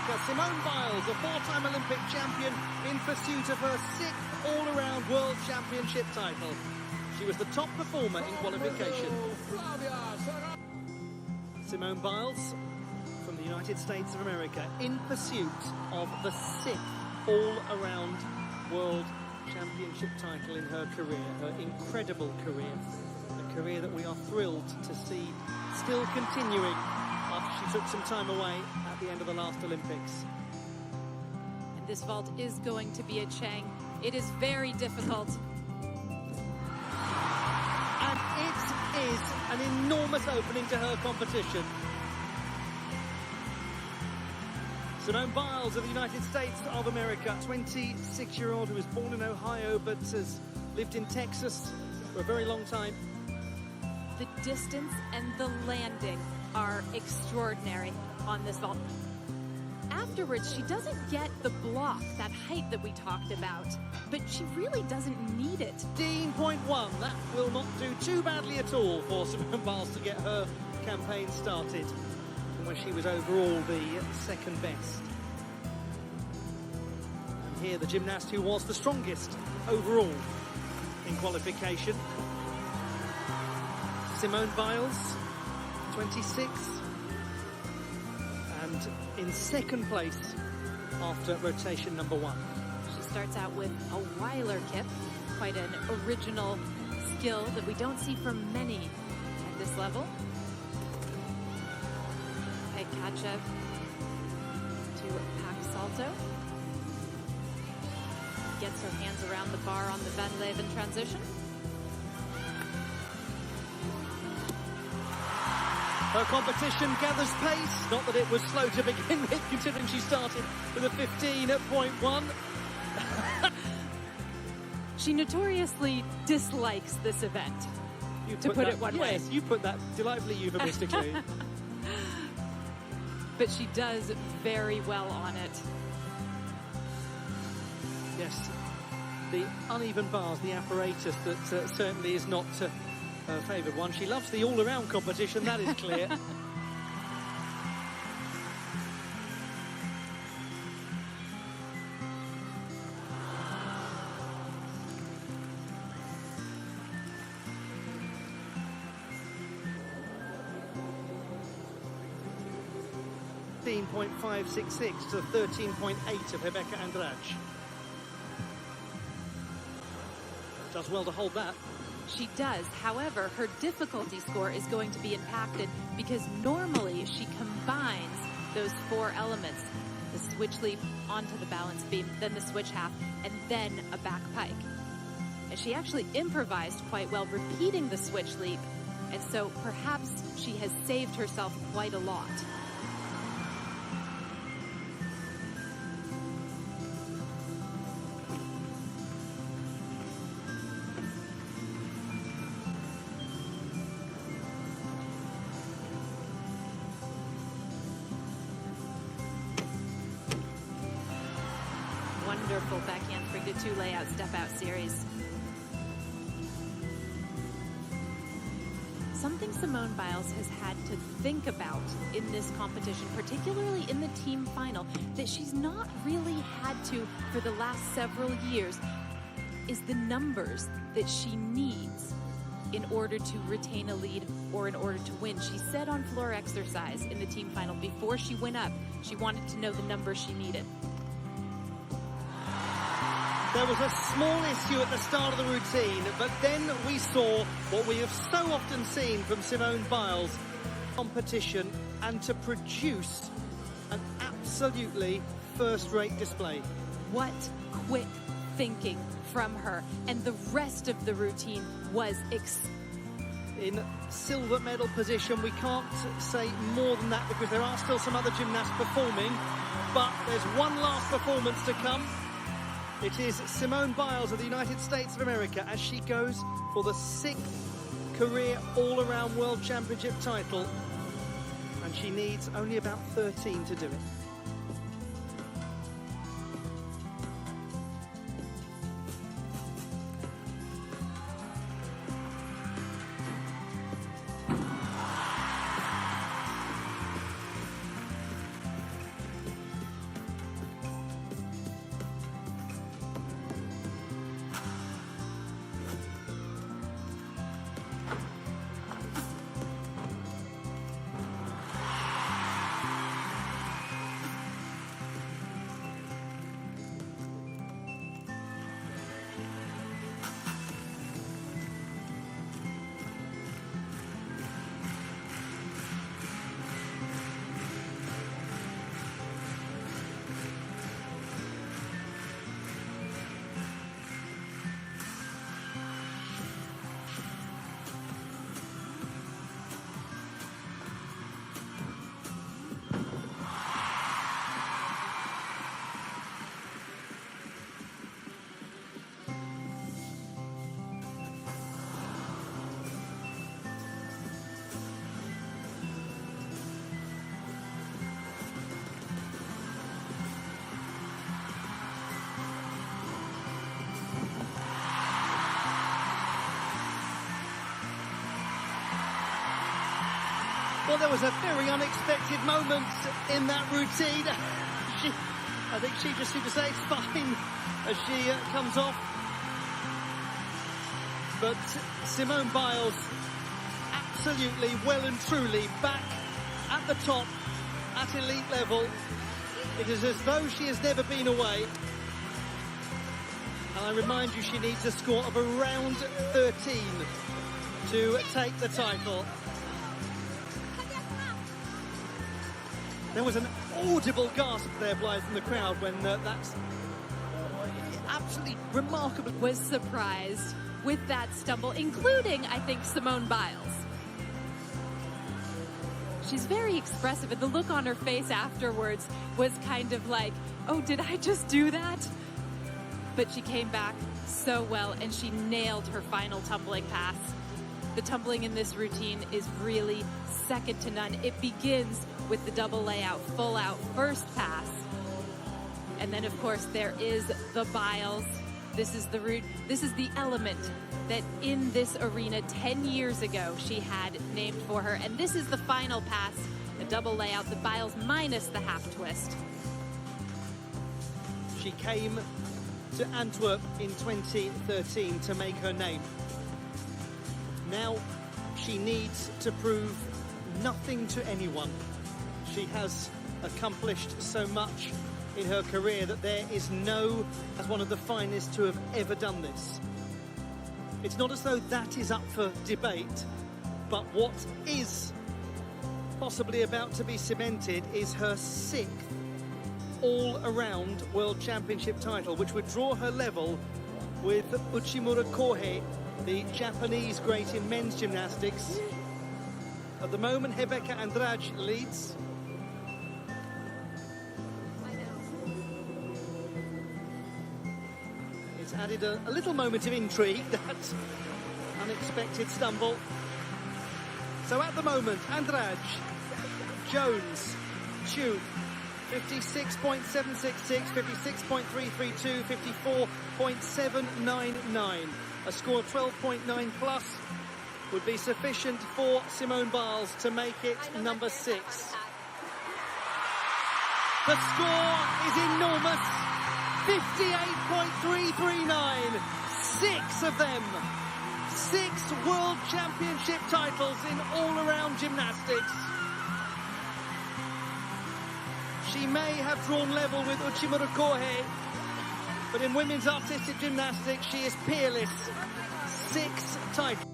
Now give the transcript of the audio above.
America, Simone Biles, a four-time Olympic champion in pursuit of her sixth all-around World Championship title. She was the top performer in qualification. Simone Biles from the United States of America in pursuit of the sixth all-around World Championship title in her career, her incredible career, a career that we are thrilled to see still continuing after she took some time away at the end of the last Olympics. And this vault is going to be a Chang. It is very difficult. And it is an enormous opening to her competition. Simone Biles of the United States of America, 26-year-old who was born in Ohio but has lived in Texas for a very long time. The distance and the landing are extraordinary on this vault. Afterwards, she doesn't get the block, that height that we talked about, but she really doesn't need it. 15.1, that will not do too badly at all for Simone Biles to get her campaign started, when she was overall the second best. And here the gymnast who was the strongest overall in qualification, Simone Biles, 26, and in second place after rotation number 1. She starts out with a Weiler kip, quite an original skill that we don't see from many at this level. Peg catch up to pack salto. Gets her hands around the bar on the Van Leeuwen transition. Her competition gathers pace, not that it was slow to begin with, considering she started with a 15.1. She notoriously dislikes this event, to put it one way. Yes, you put that delightfully euphemistically. But she does very well on it. Yes, the uneven bars, the apparatus that certainly is not her favoured one. She loves the all-around competition, that is clear. .566 to 13.8 of Rebecca Andrade. Does well to hold that. She does. However, her difficulty score is going to be impacted because normally she combines those four elements: the switch leap onto the balance beam, then the switch half, and then a back pike. And she actually improvised quite well, repeating the switch leap, and so perhaps she has saved herself quite a lot. Wonderful backhand 3-2 layout step-out series. Something Simone Biles has had to think about in this competition, particularly in the team final, that she's not really had to for the last several years, is the numbers that she needs in order to retain a lead or in order to win. She said on floor exercise in the team final, before she went up, she wanted to know the numbers she needed. There was a small issue at the start of the routine, but then we saw what we have so often seen from Simone Biles: competition, and to produce an absolutely first-rate display. What quick thinking from her, and the rest of the routine was in silver medal position. We can't say more than that because there are still some other gymnasts performing, but there's one last performance to come. It is Simone Biles of the United States of America as she goes for the sixth career all-around World Championship title, and she needs only about 13 to do it. Well, there was a very unexpected moment in that routine. I think she just seemed to say it's fine as she comes off. But Simone Biles, absolutely well and truly back at the top, at elite level. It is as though she has never been away. And I remind you, she needs a score of around 13 to take the title. There was an audible gasp there, Biles, from the crowd when that's absolutely remarkable. Was surprised with that stumble, including, I think, Simone Biles. She's very expressive, and the look on her face afterwards was kind of like, oh, did I just do that? But she came back so well, and she nailed her final tumbling pass. The tumbling in this routine is really second to none. It begins with the double layout, full out first pass. And then, of course, there is the Biles. This is the route, this is the element that in this arena 10 years ago she had named for her. And this is the final pass, a double layout, the Biles minus the half twist. She came to Antwerp in 2013 to make her name. Now she needs to prove nothing to anyone. She has accomplished so much in her career that there is no, as one of the finest to have ever done this. It's not as though that is up for debate, but what is possibly about to be cemented is her 6th all-around World Championship title, which would draw her level with Uchimura Kohei, the Japanese great in men's gymnastics. At the moment, Rebecca Andrade leads. It's added a little moment of intrigue, that unexpected stumble. So at the moment, Andrade, Jones, Chu, 56.766, 56.332, 54.799. A score of 12.9 plus would be sufficient for Simone Biles to make it number 6. The score is enormous. 58.339. 6 of them. 6 World Championship titles in all-around gymnastics. She may have drawn level with Uchimura Kohei, but in women's artistic gymnastics, she is peerless. 6 titles.